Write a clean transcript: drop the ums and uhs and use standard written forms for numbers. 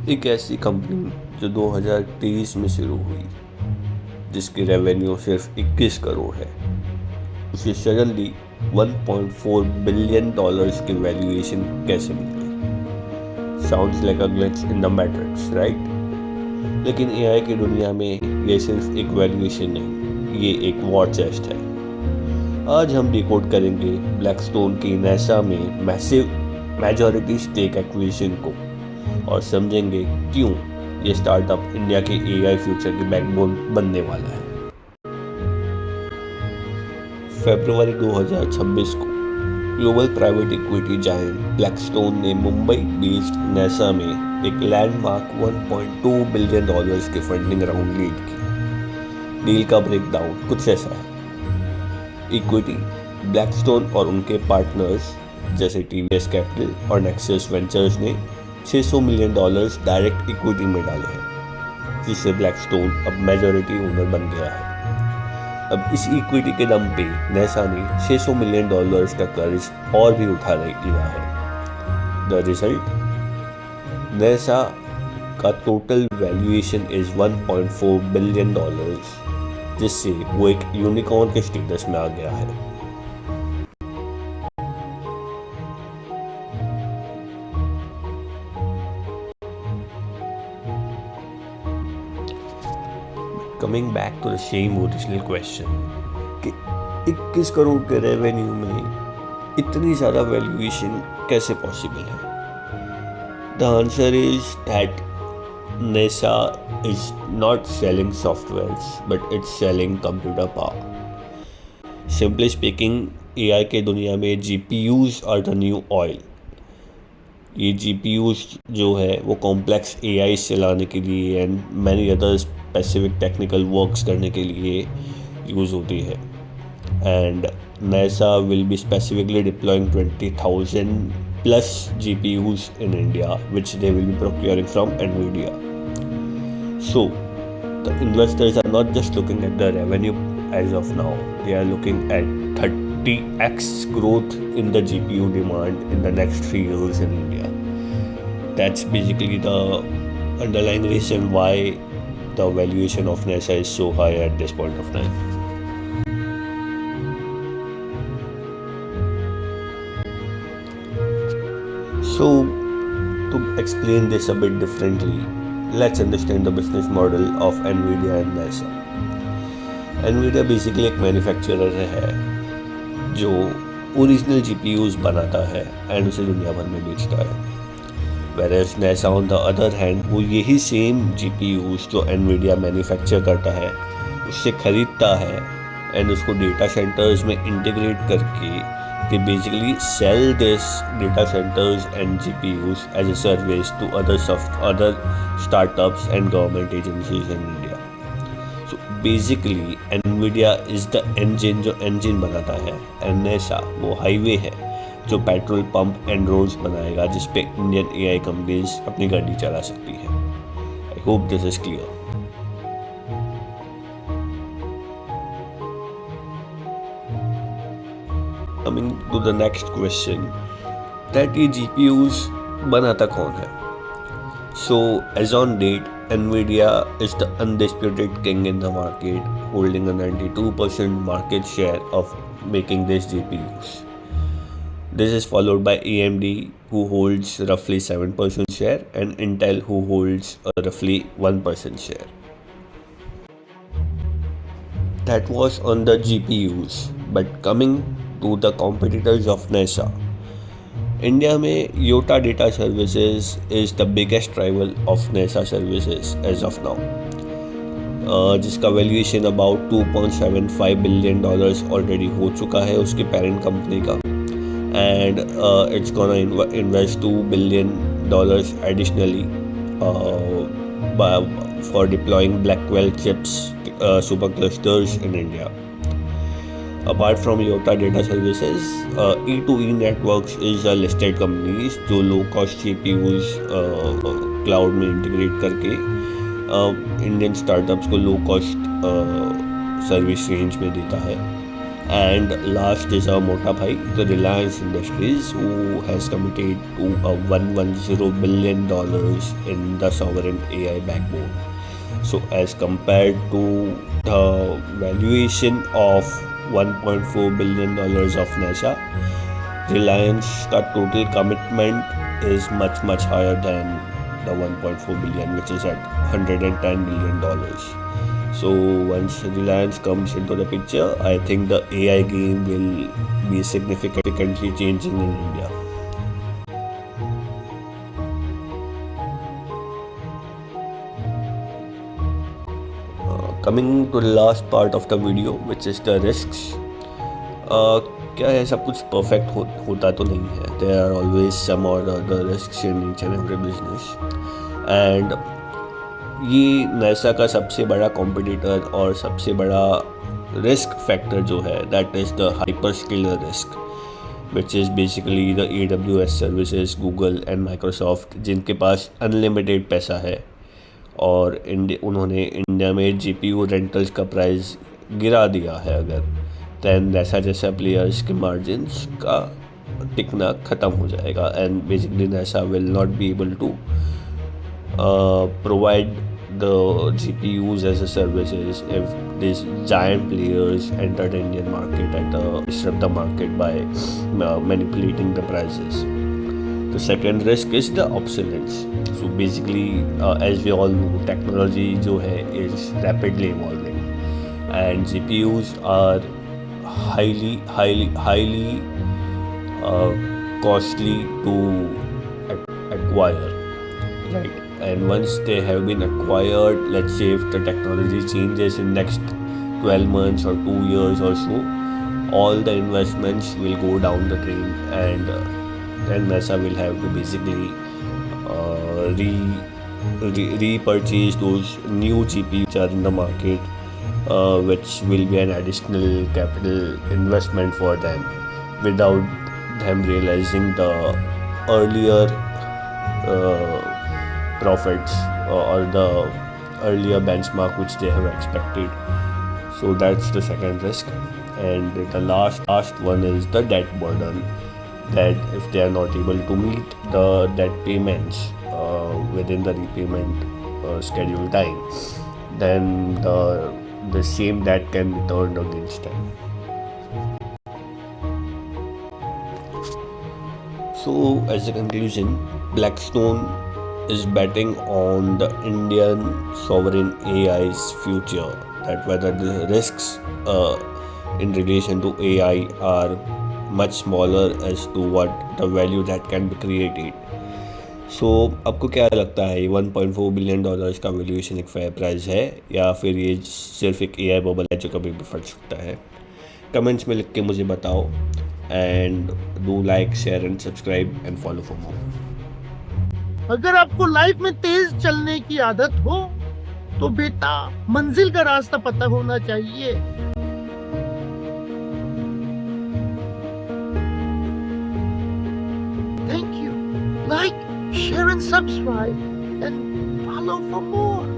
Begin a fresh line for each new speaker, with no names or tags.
एक ऐसी कंपनी जो 2023 में शुरू हुई, जिसकी रेवेन्यू सिर्फ 21 करोड़ है, उसे सडनली 1.4 बिलियन डॉलर्स की वैल्यूएशन कैसे मिल गई? Sounds like a glitch in the matrix, right? लेकिन एआई की दुनिया में ये सिर्फ एक वैल्यूएशन नहीं, ये एक वॉर चेस्ट है। आज हम डिकोड करेंगे ब्लैकस्टोन की नासा में मैसिव मेजॉरिटी स्टेक एक्विजिशन को और समझेंगे क्यों ये स्टार्टअप इंडिया के एआई फ्यूचर की बैकबोन बनने वाला है। फरवरी 2026 को global private equity giant Blackstone ने मुंबई बेस्ड नासा में एक लैंडमार्क 1.2 बिलियन डॉलर्स की फंडिंग राउंड लीड की। डील का ब्रेकडाउन कुछ ऐसा है। इक्विटी ब्लैकस्टोन और उनके पार्टनर्स जैसे टीवीएस कैपिटल और नेक्सस वेंचर्स ने 600 मिलियन डॉलर्स डायरेक्ट इक्विटी में डाले हैं, जिससे ब्लैकस्टोन अब मेजॉरिटी ओनर बन गया है। अब इस इक्विटी के दम पे नासा ने 600 मिलियन डॉलर्स का कर्ज और भी उठा लिया है। द रिजल्ट, नासा का total valuation is 1.4 billion dollars, जिससे वो एक यूनिकॉर्न के स्टेटस में आ गया है। Coming back to the same original question कि 21 करोड़ के रेवेन्यू में इतनी ज़्यादा वैल्यूएशन कैसे पॉसिबल है? The answer is that NASA is not selling softwares, but it's selling computer power. Simply speaking, AI के दुनिया में GPUs are the new oil. ये GPUs जो है वो कॉम्प्लेक्स AI चलाने के लिए and many other specific technical works करने के लिए यूज़ होती है। And NASA will be specifically deploying 20,000 plus GPUs in India, which they will be procuring from NVIDIA. So, the investors are not just looking at the revenue as of now, they are looking at 30x growth in the GPU demand in the next 3 years in India. That's basically the underlying reason why the valuation of NASA is so high at this point of time. So, to explain this a bit differently, let's understand the business model of NVIDIA and NASA. NVIDIA basically एक manufacturer है जो original GPUs बनाता है and उसे दुनिया भर में बेचता है। Whereas NASA on the other hand वो यही सेम GPUs जो NVIDIA मैन्युफैक्चर करता है उससे खरीदता है एंड उसको डेटा सेंटर्स में इंटीग्रेट करके they basically sell this data centers and GPUs as a service to other startups and government agencies in India. So basically NVIDIA is the engine जो engine बनाता है and NASA वो highway है जो petrol pump and roads बनाएगा जिस पे Indian AI companies अपनी गाड़ी चला सकती है। I hope this is clear. Coming to the next question, that ये GPUs बनाता कौन है? So as on date, NVIDIA is the undisputed king in the market, holding a 92% market share of making these GPUs. This is followed by AMD, who holds roughly 7% share, and Intel, who holds a roughly 1% share. That was on the GPUs, but coming to the competitors of NASA, India में Yotta Data Services is the biggest rival of NASA services as of now, जिसका valuation about 2.75 billion dollars already हो चुका है उसकी parent company का and it's gonna invest $2 billion additionally for deploying Blackwell chips super clusters in India. Apart from Yotta Data Services, E2E Networks is a listed company जो low cost GPUs cloud में integrate करके Indian startups को low cost service range में देता है। And last is our Mota Bhai, the Reliance Industries, who has committed to a $110 billion in the sovereign AI backbone. So as compared to the valuation of $1.4 billion of NASA, Reliance का total commitment is much higher than the 1.4 billion, which is at $110 billion. So once Reliance comes into the picture, I think the AI game will be significantly changing in India. Coming to the last part of the video, which is the risks. क्या है, सब कुछ perfect होता तो नहीं है. There are always some or other risks in each and every business. And ये NASA का सबसे बड़ा कॉम्पिटिटर और सबसे बड़ा रिस्क फैक्टर जो है, that is the hyper scalar risk, which is basically the AWS services, Google and Microsoft, जिनके पास अनलिमिटेड पैसा है. और उन्होंने इंडिया में GPU रेंटल्स का प्राइस गिरा दिया है अगर, दैन ऐसा जैसा प्लेयर्स के मार्जिन्स का टिकना ख़त्म हो जाएगा. And basically NASA will not be able to provide the GPUs as a services if these giant players enter the Indian market and disrupt the market by manipulating the prices. The second risk is the obsolescence. So basically, as we all know, technology जो है is rapidly evolving, and GPUs are highly costly to acquire, right? And once they have been acquired, let's say if the technology changes in next 12 months or 2 years or so, all the investments will go down the drain, and then NASA will have to basically repurchase those new GPUs which are in the market, which will be an additional capital investment for them without them realizing the earlier profits or the earlier benchmark which they have expected. So that's the second risk. And the last one is the debt burden, that if they are not able to meet the debt payments within the repayment schedule time, then the same debt can be turned against them. So as a conclusion, Blackstone is betting on the Indian sovereign AI's future, that whether the risks in relation to AI are much smaller as to what the value that can be created. So आपको क्या लगता है, 1.4 billion dollars का valuation एक fair price है, या फिर ये सिर्फ एक AI बबल है जो कभी भी फट सकता है? कमेंट्स में लिख के मुझे बताओ, and do like, share and subscribe and follow for more.
अगर आपको लाइफ में तेज चलने की आदत हो तो बेटा मंजिल का रास्ता पता होना चाहिए. Thank you. Like, share and subscribe and follow for more.